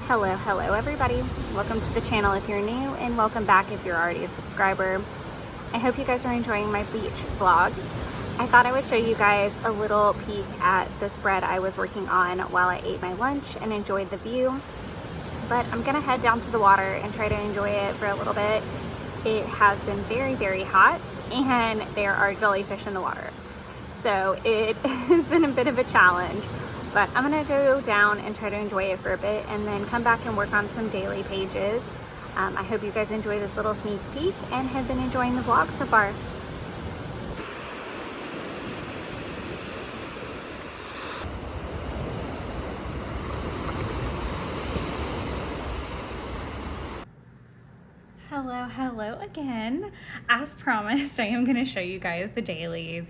Hello everybody. Welcome to the channel if you're new, and welcome back if you're already a subscriber. I hope you guys are enjoying my beach vlog. I thought I would show you guys a little peek at the spread I was working on while I ate my lunch and enjoyed the view. But I'm gonna head down to the water and try to enjoy it for a little bit. It has been very hot and there are jellyfish in the water. So it has been a bit of a challenge. But I'm gonna go down and try to enjoy it for a bit and then come back and work on some daily pages. I hope you guys enjoy this little sneak peek and have been enjoying the vlog so far. Hello again. As promised, I am going to show you guys the dailies.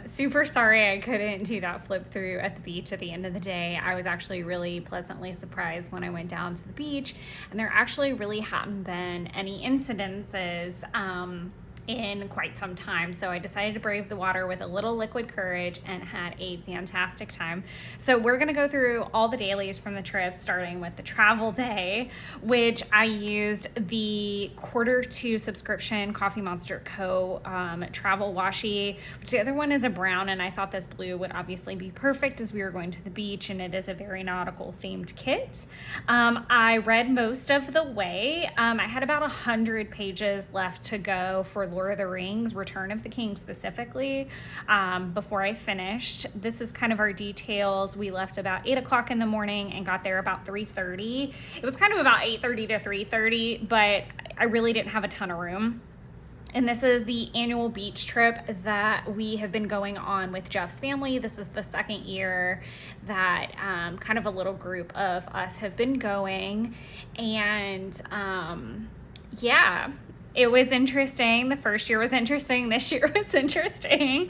Super sorry I couldn't do that flip through at the beach at the end of the day. I was actually really pleasantly surprised when I went down to the beach, and there actually really hadn't been any incidences in quite some time. So I decided to brave the water with a little liquid courage and had a fantastic time. So we're gonna go through all the dailies from the trip, starting with the travel day, which I used the Q2 subscription Coffee Monster Co. travel washi, which the other one is a brown, and I thought this blue would obviously be perfect as we were going to the beach, and it is a very nautical themed kit. I read most of the way. I had about 100 pages left to go for Lord of the Rings, Return of the King specifically, before I finished. This is kind of our details. We left about 8 o'clock in the morning and got there about 3:30. It was kind of about 8:30 to 3:30, but I really didn't have a ton of room. And this is the annual beach trip that we have been going on with Jeff's family. This is the second year that kind of a little group of us have been going. And yeah, it was interesting. The first year was interesting. This year was interesting.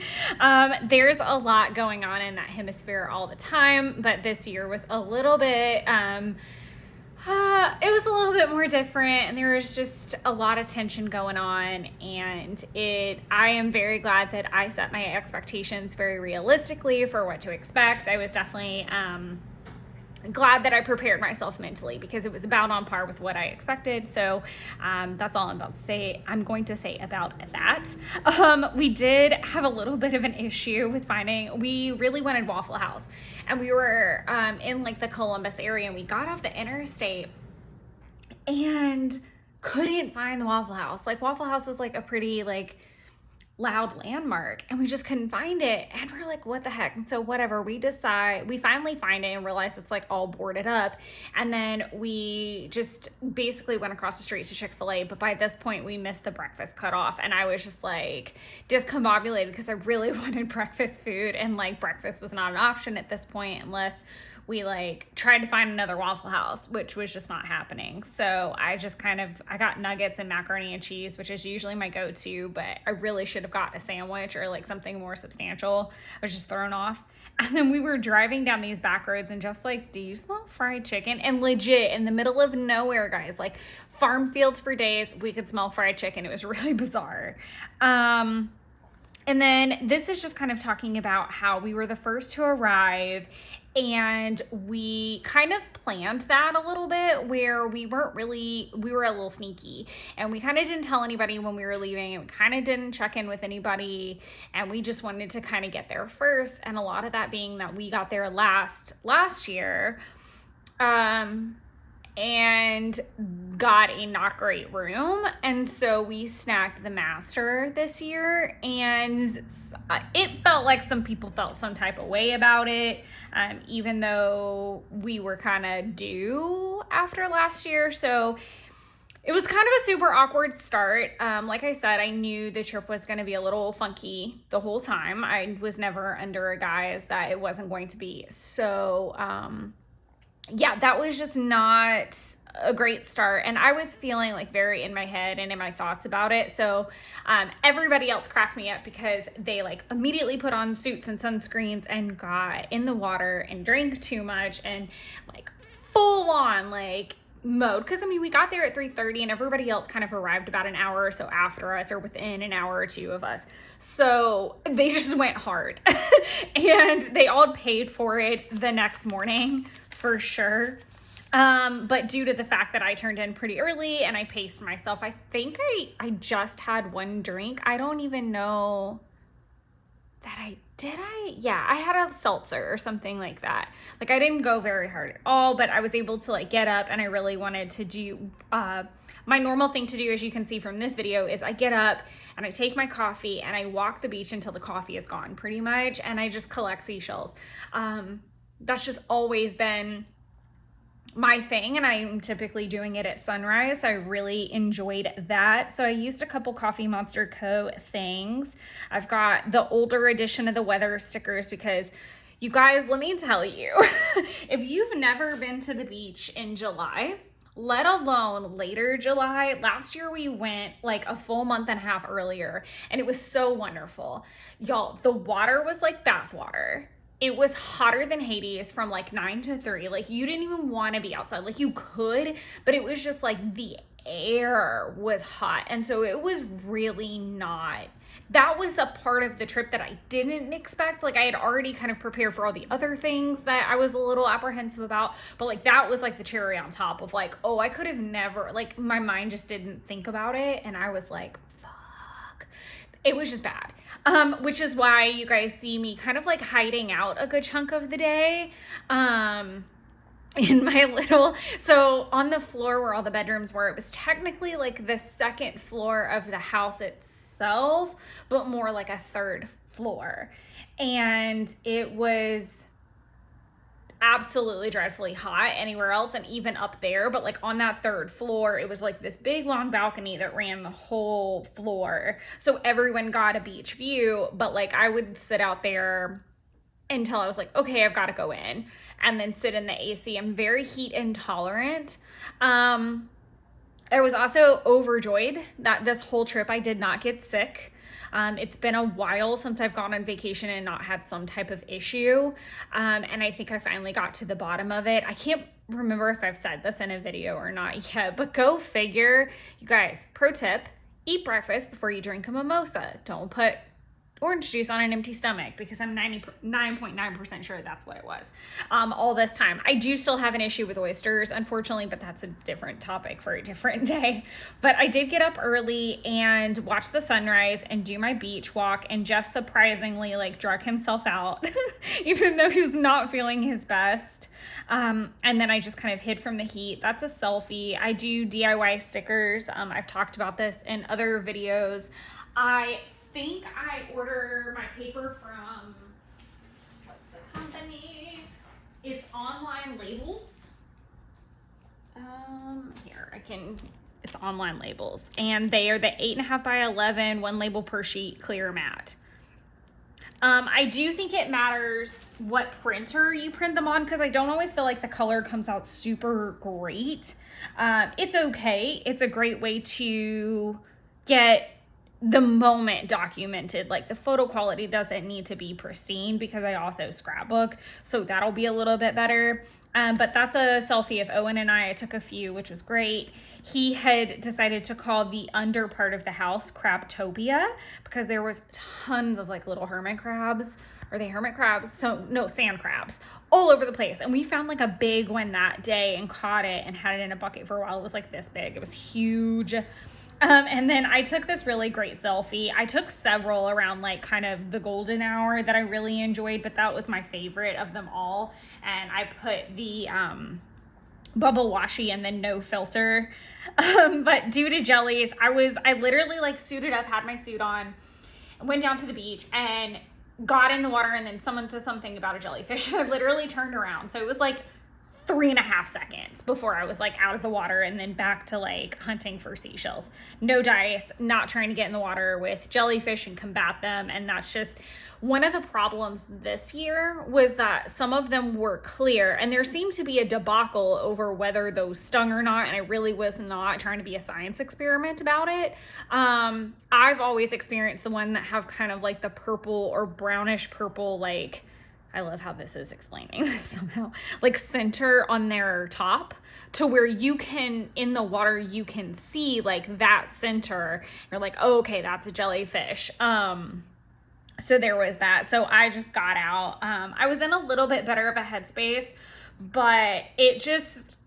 There's a lot going on in that hemisphere all the time, but this year was a little bit, it was a little bit more different, and there was just a lot of tension going on, and I am very glad that I set my expectations very realistically for what to expect. I was definitely, glad that I prepared myself mentally, because it was about on par with what I expected. So that's all I'm going to say about that. We did have a little bit of an issue with we really wanted Waffle House, and we were in like the Columbus area, and we got off the interstate and couldn't find the Waffle House. Like, Waffle House is like a pretty loud landmark, and we just couldn't find it, and we're like, what the heck? And so whatever, we finally find it and realize it's like all boarded up, and then we just basically went across the street to Chick-fil-A. But by this point we missed the breakfast cutoff, and I was just like discombobulated because I really wanted breakfast food, and like breakfast was not an option at this point unless we tried to find another Waffle House, which was just not happening. So I got nuggets and macaroni and cheese, which is usually my go-to, but I really should have got a sandwich or something more substantial. I was just thrown off. And then we were driving down these back roads, and Jeff's like, do you smell fried chicken? And legit, in the middle of nowhere, guys, like farm fields for days, we could smell fried chicken. It was really bizarre. And then this is just kind of talking about how we were the first to arrive, and we kind of planned that a little bit, where we were a little sneaky, and we kind of didn't tell anybody when we were leaving, and we kind of didn't check in with anybody, and we just wanted to kind of get there first. And a lot of that being that we got there last year, and got a not great room, and so we snagged the master this year, and it felt like some people felt some type of way about it, even though we were kind of due after last year. So it was kind of a super awkward start. Like I said, I knew the trip was going to be a little funky the whole time. I was never under a guise that it wasn't going to be. So yeah, that was just not a great start, and I was feeling very in my head and in my thoughts about it. So everybody else cracked me up because they immediately put on suits and sunscreens and got in the water and drank too much and full on mode, because we got there at 3:30 and everybody else kind of arrived about an hour or so after us, or within an hour or two of us. So they just went hard and they all paid for it the next morning for sure. But due to the fact that I turned in pretty early and I paced myself, I think I just had one drink. I don't even know that yeah, I had a seltzer or something like that. Like, I didn't go very hard at all, but I was able to like get up, and I really wanted to do, my normal thing to do, as you can see from this video, is I get up and I take my coffee and I walk the beach until the coffee is gone pretty much. And I just collect seashells. That's just always been my thing, and I'm typically doing it at sunrise. So I really enjoyed that. So I used a couple Coffee Monster Co. things. I've got the older edition of the weather stickers because, you guys, let me tell you, if you've never been to the beach in July, let alone later July, last year we went like a full month and a half earlier, and it was so wonderful. Y'all, the water was like bath water. It was hotter than Hades from like 9 to 3. Like, you didn't even want to be outside. Like, you could, but it was just like the air was hot. And so it was really not, that was a part of the trip that I didn't expect. Like, I had already kind of prepared for all the other things that I was a little apprehensive about, but like that was like the cherry on top of like, oh, I could have never, like, my mind just didn't think about it. And I was like, fuck. It was just bad. Which is why you guys see me kind of like hiding out a good chunk of the day. In my little, so on the floor where all the bedrooms were, it was technically like the second floor of the house itself, but more like a third floor. And it was absolutely dreadfully hot anywhere else, and even up there, but like on that third floor, it was like this big long balcony that ran the whole floor, so everyone got a beach view. But like, I would sit out there until I was like, okay, I've got to go in, and then sit in the AC. I'm very heat intolerant. I was also overjoyed that this whole trip I did not get sick. It's been a while since I've gone on vacation and not had some type of issue. And I think I finally got to the bottom of it. I can't remember if I've said this in a video or not yet, but go figure. You guys, pro tip, eat breakfast before you drink a mimosa. Don't put orange juice on an empty stomach, because I'm 99.9% sure that's what it was all this time. I do still have an issue with oysters, unfortunately, but that's a different topic for a different day. But I did get up early and watch the sunrise and do my beach walk, and Jeff surprisingly like drug himself out even though he was not feeling his best. And then I just kind of hid from the heat. That's a selfie. I do DIY stickers. I've talked about this in other videos. I think I order my paper from, what's the company? It's Online Labels. It's Online Labels, and they are the 8.5 by 11, 1 label per sheet, clear matte. I do think it matters what printer you print them on, because I don't always feel like the color comes out super great. It's okay. It's a great way to get the moment documented. Like, the photo quality doesn't need to be pristine, because I also scrapbook, so that'll be a little bit better. But that's a selfie of Owen and I took a few, which was great. He had decided to call the under part of the house Crabtopia, because there was tons of like little hermit crabs. Are they hermit crabs? So no, sand crabs all over the place. And we found like a big one that day and caught it and had it in a bucket for a while. It was like this big. It was huge. And then I took this really great selfie. I took several around like kind of the golden hour that I really enjoyed, but that was my favorite of them all. And I put the bubble washy and then no filter. But due to jellies, I literally like suited up, had my suit on, went down to the beach and got in the water, and then someone said something about a jellyfish. I literally turned around. So it was like 3.5 seconds before I was like out of the water and then back to like hunting for seashells. No dice, not trying to get in the water with jellyfish and combat them. And that's just one of the problems this year, was that some of them were clear, and there seemed to be a debacle over whether those stung or not. And I really was not trying to be a science experiment about it. I've always experienced the one that have kind of like the purple or brownish purple, like, I love how this is explaining this somehow, like center on their top, to where you can, in the water, you can see like that center. You're like, oh, okay, that's a jellyfish. So there was that. So I just got out. I was in a little bit better of a headspace, but it just,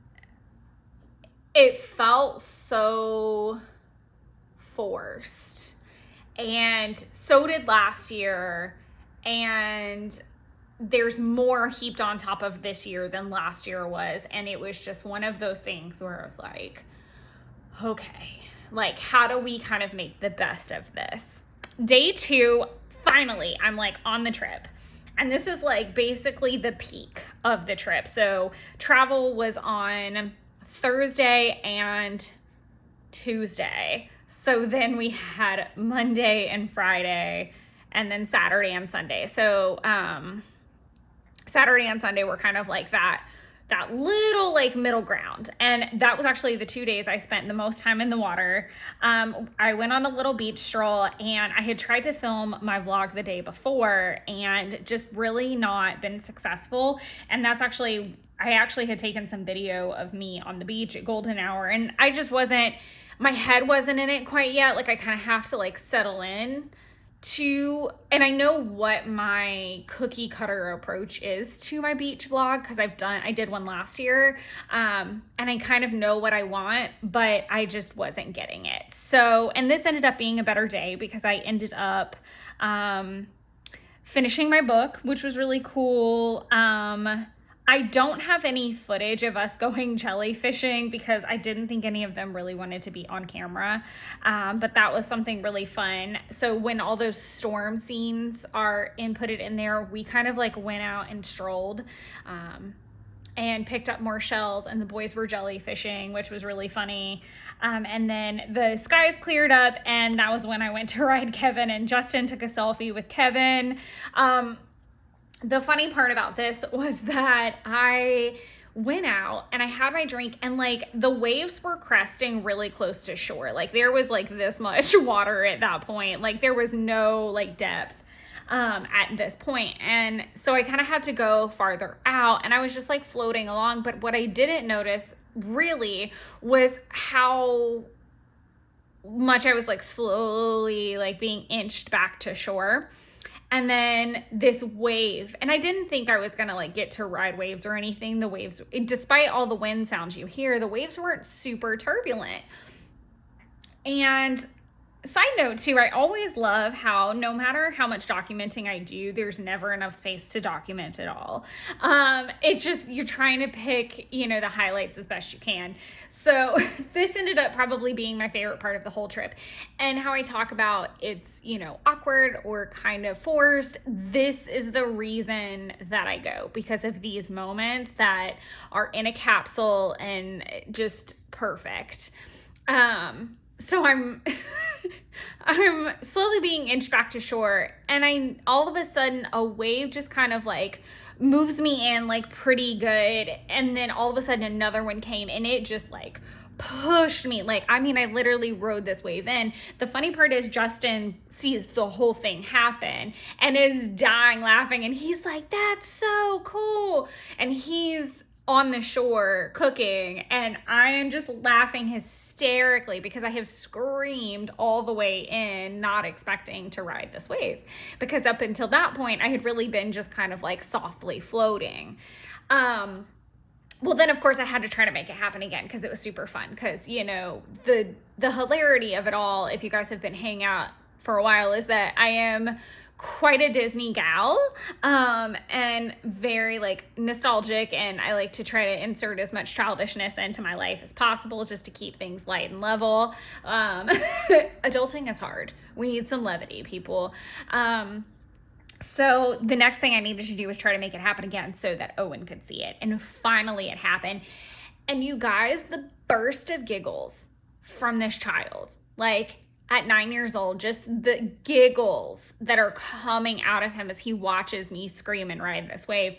it felt so forced, and so did last year, and there's more heaped on top of this year than last year was, and it was just one of those things where I was like, okay, like, how do we kind of make the best of this? Day 2, finally, I'm like on the trip. And this is like basically the peak of the trip. So travel was on Thursday and Tuesday. So then we had Monday and Friday, and then Saturday and Sunday. So Saturday and Sunday were kind of like that little like middle ground. And that was actually the 2 days I spent the most time in the water. I went on a little beach stroll, and I had tried to film my vlog the day before and just really not been successful. And I actually had taken some video of me on the beach at golden hour, and I just my head wasn't in it quite yet. Like, I kind of have to like settle in and I know what my cookie cutter approach is to my beach vlog, because I did one last year, and I kind of know what I want, but I just wasn't getting it. So, and this ended up being a better day because I ended up finishing my book, which was really cool. I don't have any footage of us going jellyfishing because I didn't think any of them really wanted to be on camera. But that was something really fun. So when all those storm scenes are inputted in there, we kind of like went out and strolled, and picked up more shells, and the boys were jellyfishing, which was really funny. And then the skies cleared up, and that was when I went to ride Kevin, and Justin took a selfie with Kevin. The funny part about this was that I went out and I had my drink, and like the waves were cresting really close to shore. Like, there was like this much water at that point. Like, there was no like depth at this point. And so I kind of had to go farther out, and I was just like floating along. But what I didn't notice really was how much I was like slowly like being inched back to shore. And then this wave, and I didn't think I was gonna like get to ride waves or anything. The waves, despite all the wind sounds you hear, the waves weren't super turbulent. And side note too, I always love how no matter how much documenting I do, there's never enough space to document it all. It's just, you're trying to pick, the highlights as best you can. So this ended up probably being my favorite part of the whole trip. And how I talk about it's, awkward or kind of forced. This is the reason that I go, because of these moments that are in a capsule and just perfect. So I'm slowly being inched back to shore, and all of a sudden a wave just kind of like moves me in like pretty good, and then all of a sudden another one came, and it just like pushed me. Like, I mean, I literally rode this wave in. The funny part is Justin sees the whole thing happen and is dying laughing, and he's like, "That's so cool." And he's on the shore cooking, and I am just laughing hysterically because I have screamed all the way in, not expecting to ride this wave, because up until that point I had really been just kind of like softly floating. Well, then of course I had to try to make it happen again because it was super fun, because the hilarity of it all, if you guys have been hanging out for a while, is that I am quite a Disney gal, and very like nostalgic, and I like to try to insert as much childishness into my life as possible just to keep things light and level. Adulting is hard. We need some levity, people. So the next thing I needed to do was try to make it happen again so that Owen could see it. And finally it happened. And you guys, the burst of giggles from this child, like at 9 years old, just the giggles that are coming out of him as he watches me scream and ride this wave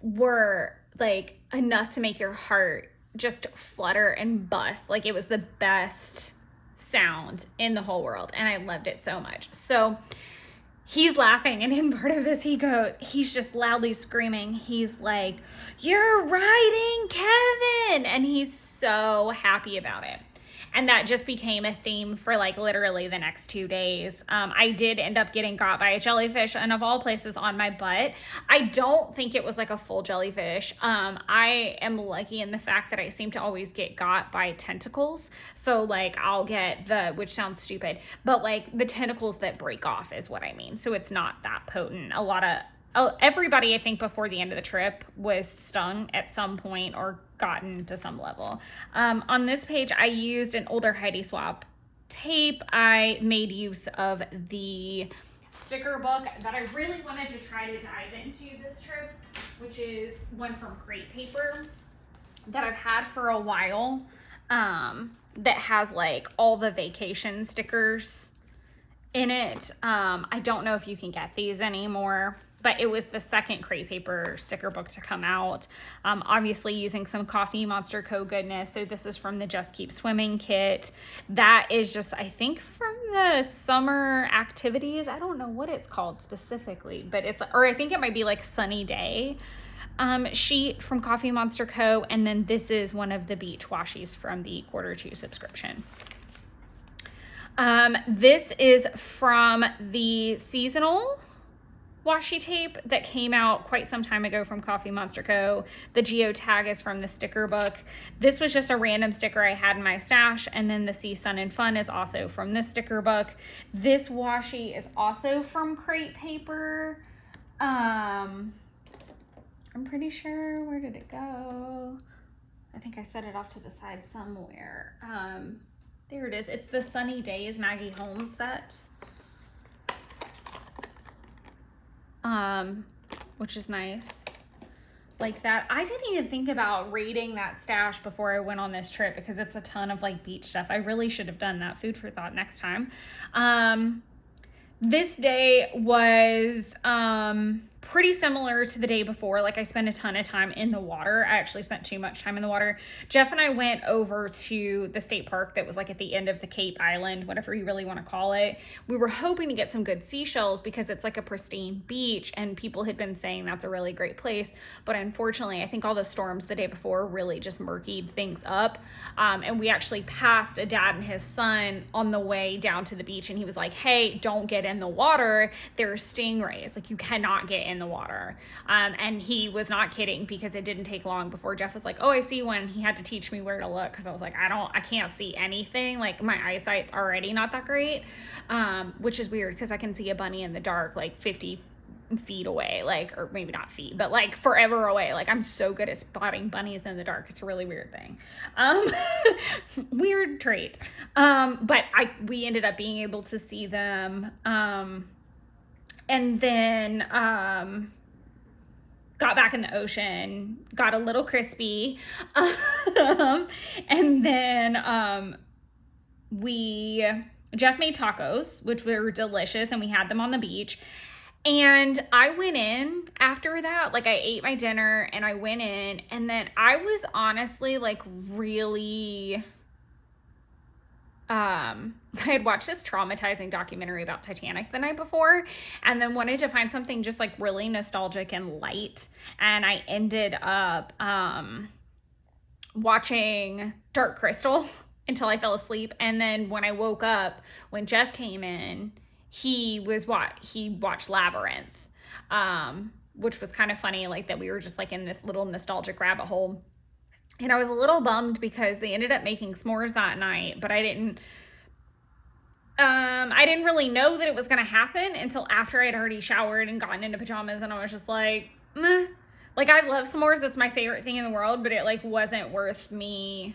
were like enough to make your heart just flutter and bust. Like, it was the best sound in the whole world, and I loved it so much. So he's laughing, and in part of this he's just loudly screaming. He's like, "You're riding Kevin!" And he's so happy about it. And that just became a theme for like literally the next 2 days. I did end up getting got by a jellyfish, and of all places on my butt. I don't think it was like a full jellyfish. I am lucky in the fact that I seem to always get got by tentacles. So like I'll get which sounds stupid, but like the tentacles that break off is what I mean. So it's not that potent. Everybody, I think, before the end of the trip was stung at some point or gotten to some level. On this page, I used an older Heidi Swap tape. I made use of the sticker book that I really wanted to try to dive into this trip, which is one from Crate Paper that I've had for a while, that has like all the vacation stickers in it. I don't know if you can get these anymore, but it was the second Crate Paper sticker book to come out. Obviously using some Coffee Monster Co. goodness. So this is from the Just Keep Swimming kit. That is just, I think, from the summer activities. I don't know what it's called specifically, but I think it might be like Sunny Day sheet from Coffee Monster Co. And then this is one of the beach washies from the Q2 subscription. This is from the seasonal washi tape that came out quite some time ago from Coffee Monster Co. The geotag is from the sticker book. This was just a random sticker I had in my stash, and then the Sea, Sun, and Fun is also from this sticker book. This washi is also from Crate Paper. I'm pretty sure, where did it go? I think I set it off to the side somewhere. There it is. It's the Sunny Days Maggie Holmes set. Which is nice. Like that. I didn't even think about raiding that stash before I went on this trip because it's a ton of like beach stuff. I really should have done that. Food for thought next time. This day was pretty similar to the day before. Like I spent a ton of time in the water. I actually spent too much time in the water. Jeff and I went over to the state park that was like at the end of the Cape Island, whatever you really want to call it. We were hoping to get some good seashells because it's like a pristine beach, and people had been saying that's a really great place. But unfortunately, I think all the storms the day before really just murkied things up. And we actually passed a dad and his son on the way down to the beach, and he was like, hey, don't get in the water. There's stingrays. Like you cannot get in the water. And he was not kidding because it didn't take long before Jeff was like, oh, I see one. He had to teach me where to look because I was like, I can't see anything. Like my eyesight's already not that great, which is weird because I can see a bunny in the dark like 50 feet away, like, or maybe not feet, but like forever away. Like I'm so good at spotting bunnies in the dark. It's a really weird thing. Weird trait. But we ended up being able to see them. And then got back in the ocean, got a little crispy. And then Jeff made tacos, which were delicious, and we had them on the beach. And I went in after that, like I ate my dinner and I went in, and then I was honestly like really... I had watched this traumatizing documentary about Titanic the night before, and then wanted to find something just like really nostalgic and light. And I ended up watching Dark Crystal until I fell asleep. And then when I woke up, when Jeff came in, he watched Labyrinth, which was kind of funny, like that we were just like in this little nostalgic rabbit hole. And I was a little bummed because they ended up making s'mores that night, but I didn't really know that it was going to happen until after I'd already showered and gotten into pajamas, and I was just like, meh. Like I love s'mores. It's my favorite thing in the world, but it like wasn't worth me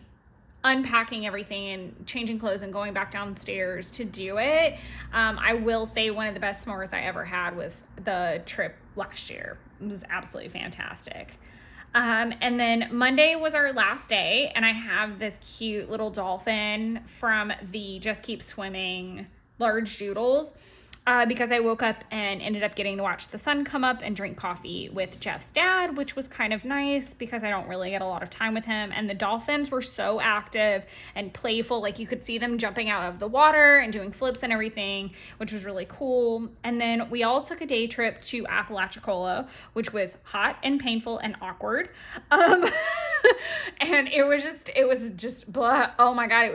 unpacking everything and changing clothes and going back downstairs to do it. I will say one of the best s'mores I ever had was the trip last year. It was absolutely fantastic. And then Monday was our last day, and I have this cute little dolphin from the Just Keep Swimming large doodles, because I woke up and ended up getting to watch the sun come up and drink coffee with Jeff's dad, which was kind of nice because I don't really get a lot of time with him. And the dolphins were so active and playful. Like you could see them jumping out of the water and doing flips and everything, which was really cool. And then we all took a day trip to Apalachicola, which was hot and painful and awkward. And it was just blah. Oh my God.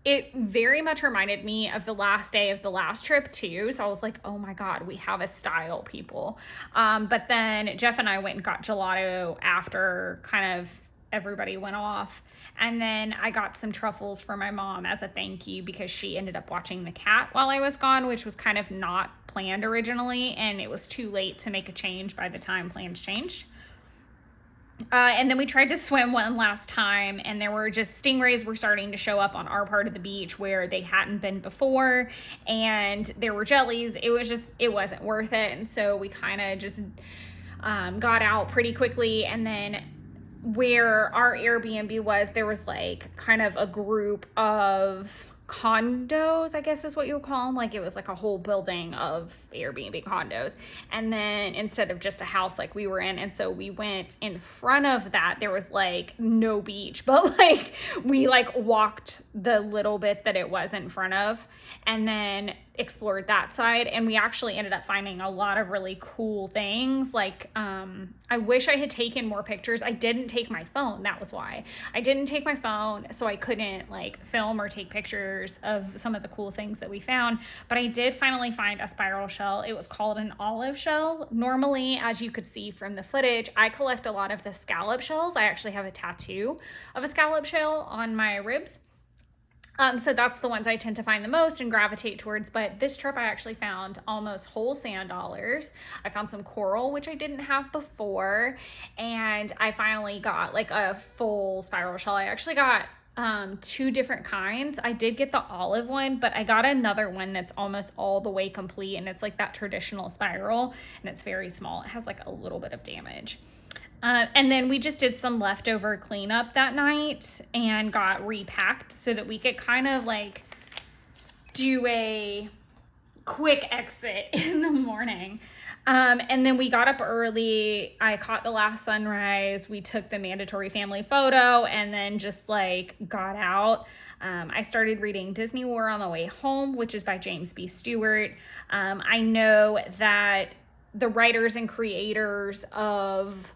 It very much reminded me of the last day of the last trip too. So I was like, oh my God, we have a style, people. But then Jeff and I went and got gelato after kind of everybody went off. And then I got some truffles for my mom as a thank you because she ended up watching the cat while I was gone, which was kind of not planned originally. And it was too late to make a change by the time plans changed. And then we tried to swim one last time, and there were just stingrays were starting to show up on our part of the beach where they hadn't been before, and there were jellies. It wasn't worth it. And so we kind of just got out pretty quickly. And then where our Airbnb was, there was like kind of a group of condos, I guess is what you would call them. Like it was like a whole building of Airbnb condos, and then instead of just a house like we were in. And so we went in front of that. There was like no beach, but like we like walked the little bit that it was in front of, and then explored that side. And we actually ended up finding a lot of really cool things. Like I wish I had taken more pictures. I didn't take my phone. That was why I didn't take my phone, so I couldn't like film or take pictures of some of the cool things that we found. But I did finally find a spiral shell. It was called an olive shell. Normally, as you could see from the footage, I collect a lot of the scallop shells. I actually have a tattoo of a scallop shell on my ribs. So that's the ones I tend to find the most and gravitate towards. But this trip I actually found almost whole sand dollars. I found some coral, which I didn't have before. And I finally got like a full spiral shell. I actually got two different kinds. I did get the olive one, but I got another one that's almost all the way complete. And it's like that traditional spiral, and it's very small. It has like a little bit of damage. And then we just did some leftover cleanup that night and got repacked so that we could kind of like do a quick exit in the morning. And then we got up early. I caught the last sunrise. We took the mandatory family photo and then just like got out. I started reading Disney War on the way home, which is by James B. Stewart. I know that the writers and creators of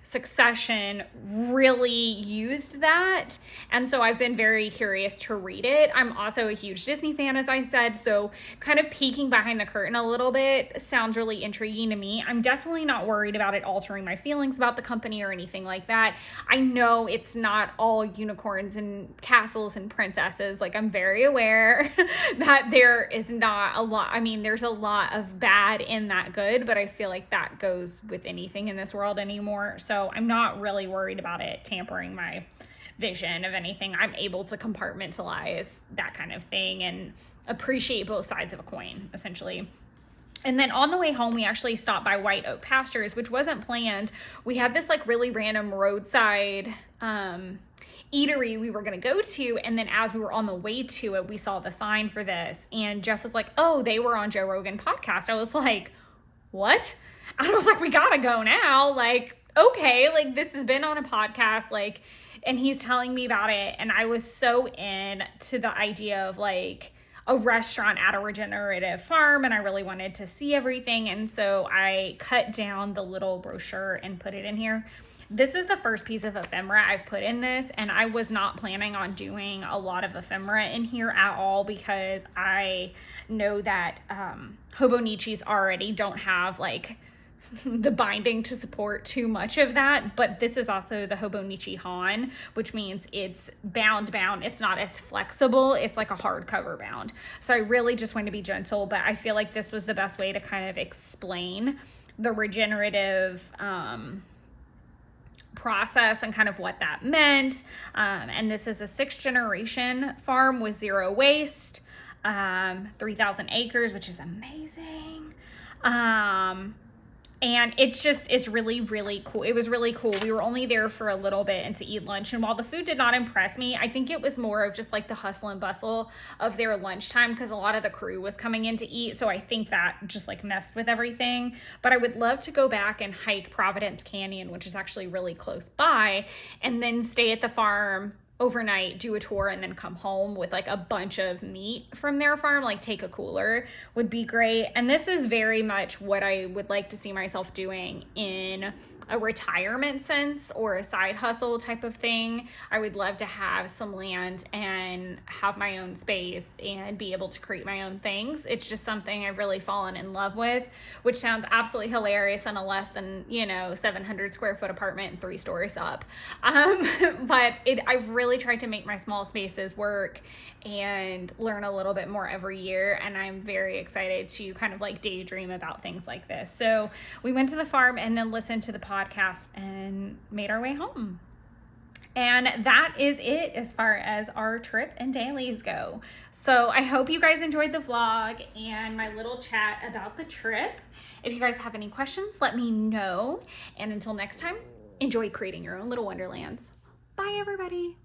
Succession really used that, and so I've been very curious to read it. I'm also a huge Disney fan, as I said, so kind of peeking behind the curtain a little bit sounds really intriguing to me. I'm definitely not worried about it altering my feelings about the company or anything like that. I know it's not all unicorns and castles and princesses. Like, I'm very aware that there is not a lot. I mean, there's a lot of bad in that good, but I feel like that goes with anything in this world anymore. So I'm not really worried about it tampering my vision of anything. I'm able to compartmentalize that kind of thing and appreciate both sides of a coin, essentially. And then on the way home, we actually stopped by White Oak Pastures, which wasn't planned. We had this like really random roadside eatery we were going to go to. And then as we were on the way to it, we saw the sign for this. And Jeff was like, oh, they were on Joe Rogan podcast. I was like, what? I was like, we got to go now. Like, okay, like this has been on a podcast, like, and he's telling me about it. And I was so in to the idea of like a restaurant at a regenerative farm, and I really wanted to see everything. And so I cut down the little brochure and put it in here. This is the first piece of ephemera I've put in this, and I was not planning on doing a lot of ephemera in here at all because I know that Hobonichis already don't have like the binding to support too much of that, but this is also the Hobonichi Han, which means it's bound. It's not as flexible. It's like a hardcover bound. So I really just want to be gentle, but I feel like this was the best way to kind of explain the regenerative process and kind of what that meant. And this is a 6th generation farm with 0 waste, 3,000 acres, which is amazing. And it's really, really cool. It was really cool. We were only there for a little bit and to eat lunch. And while the food did not impress me, I think it was more of just like the hustle and bustle of their lunchtime because a lot of the crew was coming in to eat. So I think that just like messed with everything. But I would love to go back and hike Providence Canyon, which is actually really close by, and then stay at the farm overnight, do a tour, and then come home with like a bunch of meat from their farm, like take a cooler would be great. And this is very much what I would like to see myself doing in a retirement sense or a side hustle type of thing. I would love to have some land and have my own space and be able to create my own things. It's just something I've really fallen in love with, which sounds absolutely hilarious in a less than, 700 square foot apartment and 3 stories up. But I've really tried to make my small spaces work and learn a little bit more every year. And I'm very excited to kind of like daydream about things like this. So we went to the farm and then listened to the podcast and made our way home. And that is it as far as our trip and dailies go. So I hope you guys enjoyed the vlog and my little chat about the trip. If you guys have any questions, let me know. And until next time, enjoy creating your own little wonderlands. Bye, everybody.